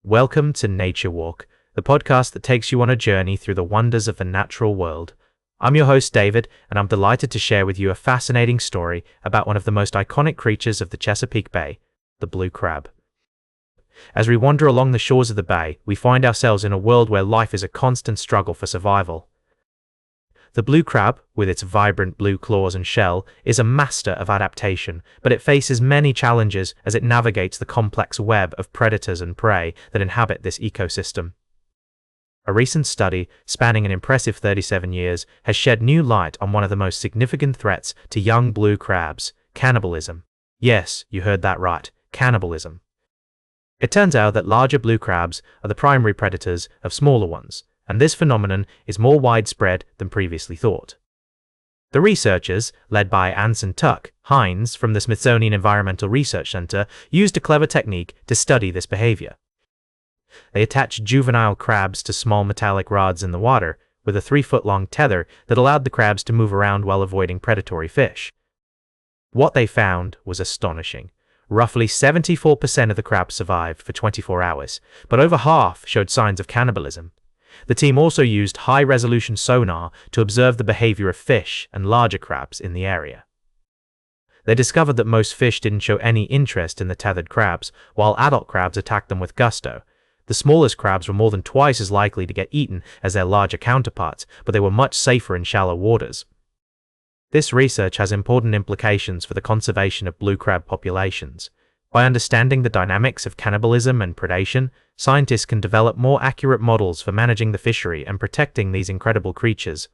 Welcome to Nature Walk, the podcast that takes you on a journey through the wonders of the natural world. I'm your host, David, and I'm delighted to share with you a fascinating story about one of the most iconic creatures of the Chesapeake Bay, the blue crab. As we wander along the shores of the bay, we find ourselves in a world where life is a constant struggle for survival. The blue crab, with its vibrant blue claws and shell, is a master of adaptation, but it faces many challenges as it navigates the complex web of predators and prey that inhabit this ecosystem. A recent study, spanning an impressive 37 years, has shed new light on one of the most significant threats to young blue crabs: cannibalism. Yes, you heard that right, cannibalism. It turns out that larger blue crabs are the primary predators of smaller ones, and this phenomenon is more widespread than previously thought. The researchers, led by Anson Tuck Hines from the Smithsonian Environmental Research Center, used a clever technique to study this behavior. They attached juvenile crabs to small metallic rods in the water with a 3-foot-long tether that allowed the crabs to move around while avoiding predatory fish. What they found was astonishing. Roughly 74% of the crabs survived for 24 hours, but over half showed signs of cannibalism. The team also used high-resolution sonar to observe the behavior of fish and larger crabs in the area. They discovered that most fish didn't show any interest in the tethered crabs, while adult crabs attacked them with gusto. The smallest crabs were more than twice as likely to get eaten as their larger counterparts, but they were much safer in shallow waters. This research has important implications for the conservation of blue crab populations. By understanding the dynamics of cannibalism and predation, scientists can develop more accurate models for managing the fishery and protecting these incredible creatures.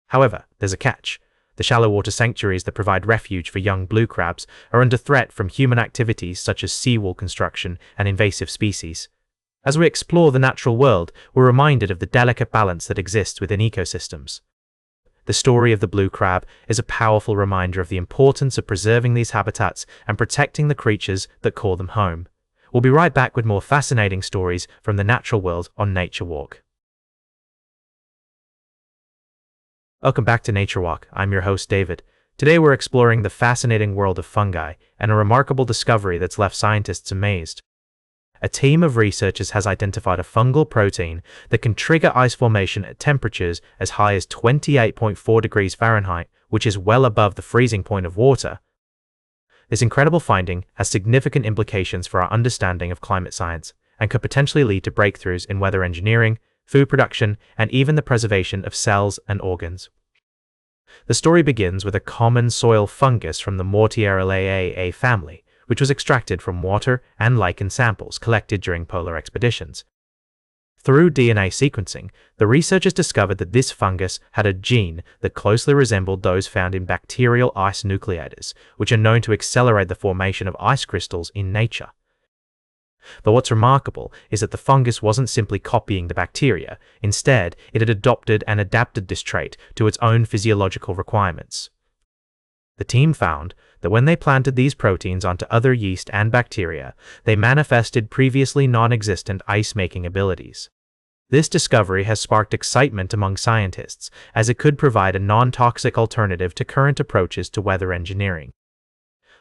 However, there's a catch. The shallow water sanctuaries that provide refuge for young blue crabs are under threat from human activities such as seawall construction and invasive species. As we explore the natural world, we're reminded of the delicate balance that exists within ecosystems. The story of the blue crab is a powerful reminder of the importance of preserving these habitats and protecting the creatures that call them home. We'll be right back with more fascinating stories from the natural world on Nature Walk. Welcome back to Nature Walk. I'm your host, David. Today we're exploring the fascinating world of fungi and a remarkable discovery that's left scientists amazed. A team of researchers has identified a fungal protein that can trigger ice formation at temperatures as high as 28.4 degrees Fahrenheit, which is well above the freezing point of water. This incredible finding has significant implications for our understanding of climate science and could potentially lead to breakthroughs in weather engineering, food production, and even the preservation of cells and organs. The story begins with a common soil fungus from the Mortierelliaceae family, which was extracted from water and lichen samples collected during polar expeditions. Through DNA sequencing, the researchers discovered that this fungus had a gene that closely resembled those found in bacterial ice nucleators, which are known to accelerate the formation of ice crystals in nature. But what's remarkable is that the fungus wasn't simply copying the bacteria. Instead, it had adopted and adapted this trait to its own physiological requirements. The team found that when they planted these proteins onto other yeast and bacteria, they manifested previously non-existent ice-making abilities. This discovery has sparked excitement among scientists, as it could provide a non-toxic alternative to current approaches to weather engineering.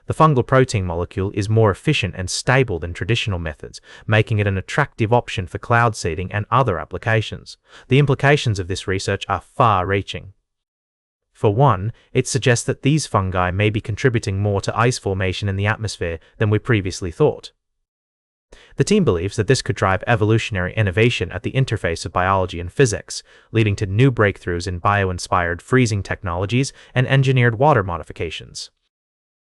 The fungal protein molecule is more efficient and stable than traditional methods, making it an attractive option for cloud seeding and other applications. The implications of this research are far-reaching. For one, it suggests that these fungi may be contributing more to ice formation in the atmosphere than we previously thought. The team believes that this could drive evolutionary innovation at the interface of biology and physics, leading to new breakthroughs in bio-inspired freezing technologies and engineered water modifications.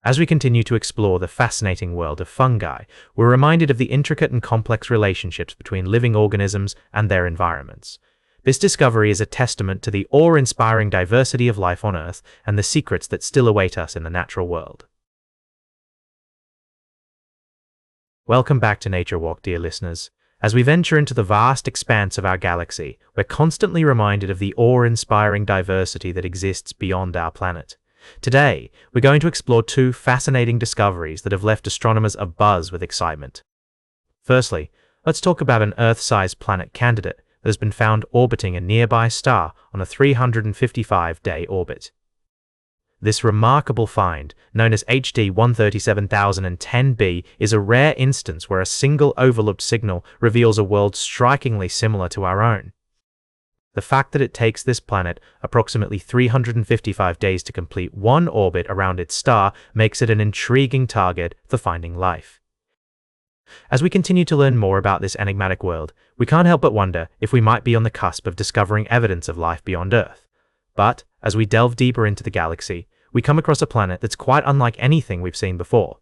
As we continue to explore the fascinating world of fungi, we're reminded of the intricate and complex relationships between living organisms and their environments. This discovery is a testament to the awe-inspiring diversity of life on Earth and the secrets that still await us in the natural world. Welcome back to Nature Walk, dear listeners. As we venture into the vast expanse of our galaxy, we're constantly reminded of the awe-inspiring diversity that exists beyond our planet. Today, we're going to explore two fascinating discoveries that have left astronomers abuzz with excitement. Firstly, let's talk about an Earth-sized planet candidate that has been found orbiting a nearby star on a 355-day orbit. This remarkable find, known as HD 137010b, is a rare instance where a single overlooked signal reveals a world strikingly similar to our own. The fact that it takes this planet approximately 355 days to complete one orbit around its star makes it an intriguing target for finding life. As we continue to learn more about this enigmatic world, we can't help but wonder if we might be on the cusp of discovering evidence of life beyond Earth. But, as we delve deeper into the galaxy, we come across a planet that's quite unlike anything we've seen before.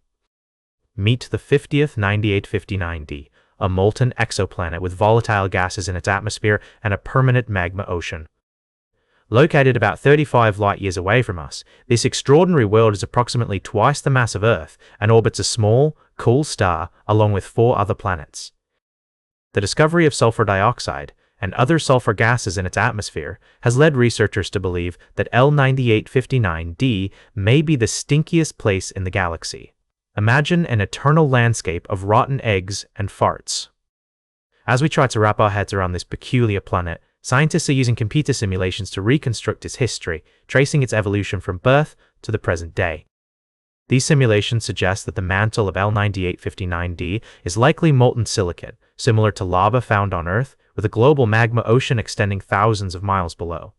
Meet the 50th 9859d, a molten exoplanet with volatile gases in its atmosphere and a permanent magma ocean. Located about 35 light-years away from us, this extraordinary world is approximately twice the mass of Earth and orbits a small, cool star along with 4 other planets. The discovery of sulfur dioxide and other sulfur gases in its atmosphere has led researchers to believe that L9859d may be the stinkiest place in the galaxy. Imagine an eternal landscape of rotten eggs and farts. As we try to wrap our heads around this peculiar planet, scientists are using computer simulations to reconstruct its history, tracing its evolution from birth to the present day. These simulations suggest that the mantle of L9859d is likely molten silicate, similar to lava found on Earth, with a global magma ocean extending thousands of miles below.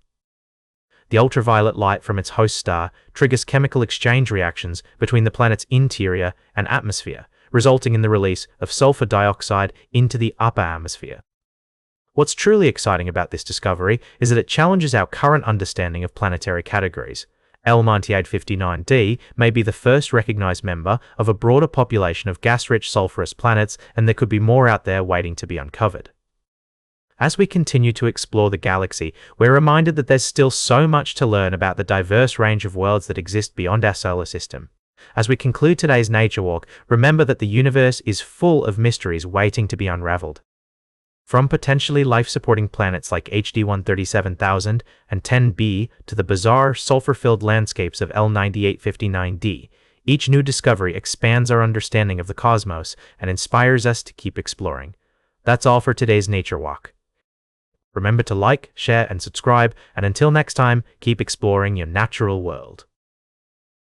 The ultraviolet light from its host star triggers chemical exchange reactions between the planet's interior and atmosphere, resulting in the release of sulfur dioxide into the upper atmosphere. What's truly exciting about this discovery is that it challenges our current understanding of planetary categories. L9859d may be the first recognized member of a broader population of gas-rich sulfurous planets, and there could be more out there waiting to be uncovered. As we continue to explore the galaxy, we're reminded that there's still so much to learn about the diverse range of worlds that exist beyond our solar system. As we conclude today's Nature Walk, remember that the universe is full of mysteries waiting to be unraveled. From potentially life-supporting planets like HD 137000 and 10b to the bizarre sulfur-filled landscapes of L9859d, each new discovery expands our understanding of the cosmos and inspires us to keep exploring. That's all for today's Nature Walk. Remember to like, share, and subscribe, and until next time, keep exploring your natural world.